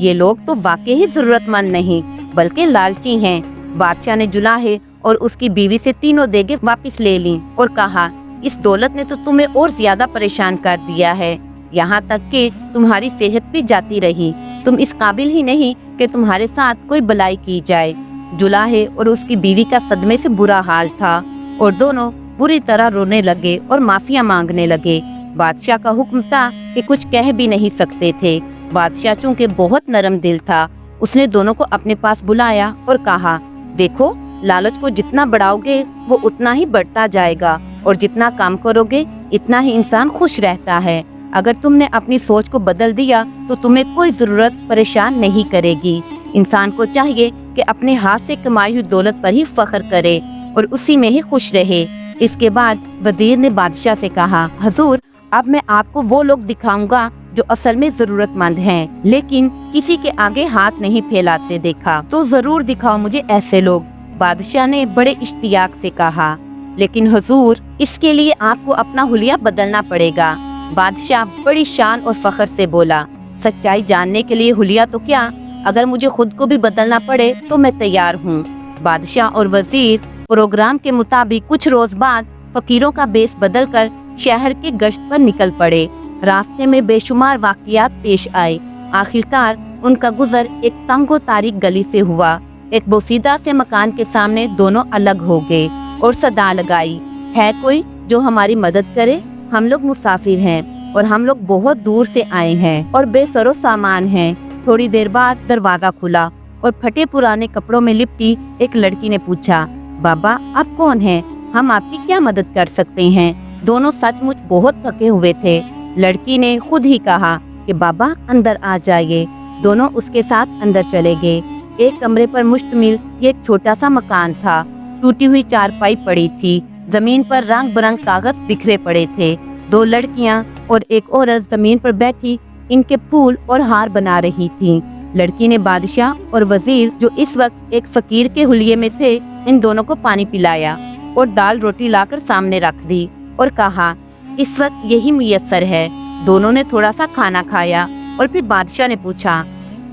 یہ لوگ تو واقعی ہی ضرورت مند نہیں بلکہ لالچی ہیں۔ بادشاہ نے جلاہے اور اس کی بیوی سے تینوں دیگیں واپس لے لیں اور کہا، اس دولت نے تو تمہیں اور زیادہ پریشان کر دیا ہے، یہاں تک کہ تمہاری صحت بھی جاتی رہی۔ تم اس قابل ہی نہیں کہ تمہارے ساتھ کوئی بلائی کی جائے۔ جلاہے اور اس کی بیوی کا صدمے سے برا حال تھا اور دونوں بری طرح رونے لگے اور معافیاں مانگنے لگے۔ بادشاہ کا حکم تھا کہ کچھ کہہ بھی نہیں سکتے تھے۔ بادشاہ چونکہ بہت نرم دل تھا، اس نے دونوں کو اپنے پاس بلایا اور کہا، دیکھو، لالچ کو جتنا بڑھاؤ گے وہ اتنا ہی بڑھتا جائے گا، اور جتنا کام کرو گے اتنا ہی انسان خوش رہتا ہے۔ اگر تم نے اپنی سوچ کو بدل دیا تو تمہیں کوئی ضرورت پریشان نہیں کرے گی۔ انسان کو چاہیے کہ اپنے ہاتھ سے کمائی ہوئی دولت پر ہی فخر کرے اور اسی میں ہی خوش رہے۔ اس کے بعد وزیر نے بادشاہ سے کہا، حضور، اب میں آپ کو وہ لوگ دکھاؤں گا جو اصل میں ضرورت مند ہیں لیکن کسی کے آگے ہاتھ نہیں پھیلاتے دیکھا، تو ضرور دکھاؤ مجھے ایسے لوگ۔ بادشاہ نے بڑے اشتیاق سے کہا، لیکن حضور، اس کے لیے آپ کو اپنا حلیہ بدلنا پڑے گا۔ بادشاہ بڑی شان اور فخر سے بولا، سچائی جاننے کے لیے حلیہ تو کیا، اگر مجھے خود کو بھی بدلنا پڑے تو میں تیار ہوں۔ بادشاہ اور وزیر پروگرام کے مطابق کچھ روز بعد فقیروں کا بیس بدل کر شہر کے گشت پر نکل پڑے۔ راستے میں بے شمار واقعات پیش آئے۔ آخرکار ان کا گزر ایک تنگ و تاریک گلی سے ہوا۔ ایک بوسیدہ سے مکان کے سامنے دونوں الگ ہو گئے اور صدا لگائی، ہے کوئی جو ہماری مدد کرے؟ ہم لوگ مسافر ہیں اور ہم لوگ بہت دور سے آئے ہیں اور بے سر و سامان ہیں۔ تھوڑی دیر بعد دروازہ کھلا اور پھٹے پرانے کپڑوں میں لپٹی ایک لڑکی نے پوچھا، بابا، آپ کون ہیں؟ ہم آپ کی کیا مدد کر سکتے ہیں؟ دونوں سچ مچ بہت تھکے ہوئے تھے۔ لڑکی نے خود ہی کہا کہ بابا اندر آ جائیے۔ دونوں اس کے ساتھ اندر چلے گئے۔ ایک کمرے پر مشتمل یہ ایک چھوٹا سا مکان تھا۔ ٹوٹی ہوئی چارپائی پڑی تھی، زمین پر رنگ برنگ کاغذ بکھرے پڑے تھے۔ دو لڑکیاں اور ایک عورت زمین پر بیٹھی ان کے پھول اور ہار بنا رہی تھیں۔ لڑکی نے بادشاہ اور وزیر جو اس وقت ایک فقیر کے حلیے میں تھے، ان دونوں کو پانی پلایا اور دال روٹی لا کر سامنے رکھ دی اور کہا، اس وقت یہی میسر ہے۔ دونوں نے تھوڑا سا کھانا کھایا اور پھر بادشاہ نے پوچھا،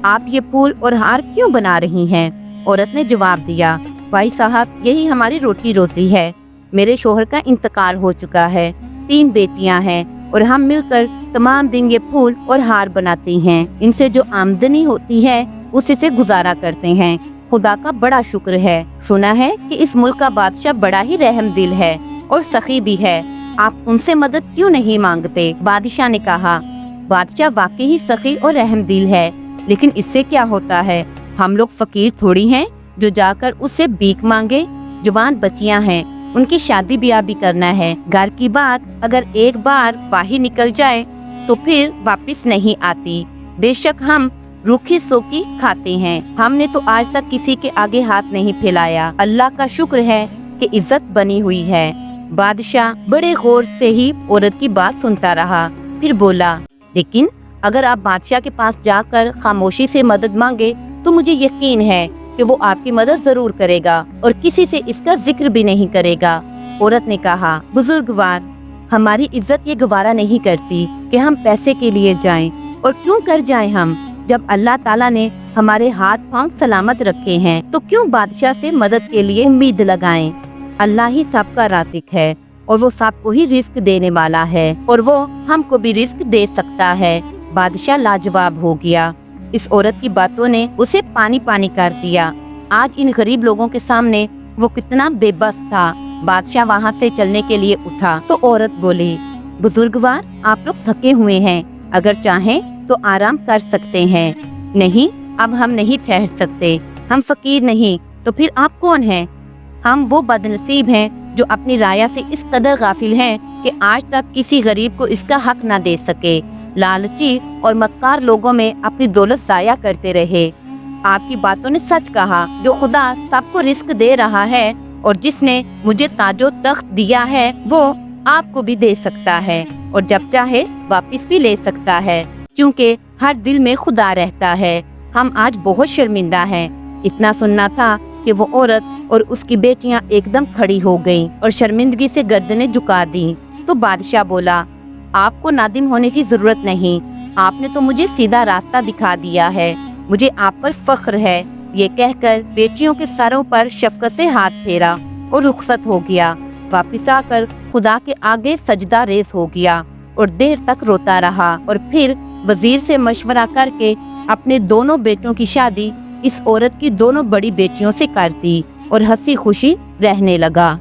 آپ یہ پھول اور ہار کیوں بنا رہی ہیں؟ عورت نے جواب دیا، بھائی صاحب، یہی ہماری روٹی روزی ہے۔ میرے شوہر کا انتقال ہو چکا ہے، 3 بیٹیاں ہیں اور ہم مل کر تمام دن یہ پھول اور ہار بناتی ہیں۔ ان سے جو آمدنی ہوتی ہے اسی سے گزارا کرتے ہیں۔ خدا کا بڑا شکر ہے، سنا ہے کہ اس ملک کا بادشاہ بڑا ہی رحم دل ہے اور سخی بھی ہے، آپ ان سے مدد کیوں نہیں مانگتے؟ بادشاہ نے کہا، بادشاہ واقعی سخی اور رحم دل ہے، لیکن اس سے کیا ہوتا ہے؟ ہم لوگ فقیر تھوڑی ہیں جو جا کر اس سے بھیک مانگے۔ جوان بچیاں ہیں، ان کی شادی بیاہ بھی کرنا ہے۔ گھر کی بات اگر ایک بار باہر نکل جائے تو پھر واپس نہیں آتی۔ بے شک ہم روکھی سوکھی کھاتے ہیں، ہم نے تو آج تک کسی کے آگے ہاتھ نہیں پھیلایا۔ اللہ کا شکر ہے کہ عزت بنی ہوئی ہے۔ بادشاہ بڑے غور سے ہی عورت کی بات سنتا رہا، پھر بولا، لیکن اگر آپ بادشاہ کے پاس جا کر خاموشی سے مدد مانگے تو مجھے یقین ہے کہ وہ آپ کی مدد ضرور کرے گا اور کسی سے اس کا ذکر بھی نہیں کرے گا۔ عورت نے کہا، بزرگوار، ہماری عزت یہ گوارا نہیں کرتی کہ ہم پیسے کے لیے جائیں، اور کیوں کر جائیں ہم؟ جب اللہ تعالیٰ نے ہمارے ہاتھ پاؤں سلامت رکھے ہیں تو کیوں بادشاہ سے مدد کے لیے امید لگائیں؟ اللہ ہی سب کا رازق ہے اور وہ سب کو ہی رزق دینے والا ہے، اور وہ ہم کو بھی رزق دے سکتا ہے۔ بادشاہ لاجواب ہو گیا۔ اس عورت کی باتوں نے اسے پانی پانی کر دیا۔ آج ان غریب لوگوں کے سامنے وہ کتنا بے بس تھا۔ بادشاہ وہاں سے چلنے کے لیے اٹھا تو عورت بولی، بزرگوار، آپ لوگ تھکے ہوئے ہیں، اگر چاہیں تو آرام کر سکتے ہیں۔ نہیں، اب ہم نہیں ٹھہر سکتے، ہم فقیر نہیں تو پھر آپ کون ہیں؟ ہم وہ بدنصیب ہیں جو اپنی رایا سے اس قدر غافل ہیں کہ آج تک کسی غریب کو اس کا حق نہ دے سکے۔ لالچی اور مکار لوگوں میں اپنی دولت ضائع کرتے رہے۔ آپ کی باتوں نے سچ کہا، جو خدا سب کو رزق دے رہا ہے اور جس نے مجھے تاج و تخت دیا ہے وہ آپ کو بھی دے سکتا ہے اور جب چاہے واپس بھی لے سکتا ہے، کیونکہ ہر دل میں خدا رہتا ہے۔ ہم آج بہت شرمندہ ہیں۔ اتنا سننا تھا کہ وہ عورت اور اس کی بیٹیاں ایک دم کھڑی ہو گئیں اور شرمندگی سے گردنیں جھکا دیں۔ تو بادشاہ بولا، آپ کو نادم ہونے کی ضرورت نہیں، آپ نے تو مجھے سیدھا راستہ دکھا دیا ہے۔ مجھے آپ پر فخر ہے۔ یہ کہہ کر بیٹیوں کے سروں پر شفقت سے ہاتھ پھیرا اور رخصت ہو گیا۔ واپس آ کر خدا کے آگے سجدہ ریز ہو گیا اور دیر تک روتا رہا، اور پھر وزیر سے مشورہ کر کے اپنے دونوں بیٹوں کی شادی اس عورت کی دونوں بڑی بیٹیوں سے کر دی اور ہنسی خوشی رہنے لگا۔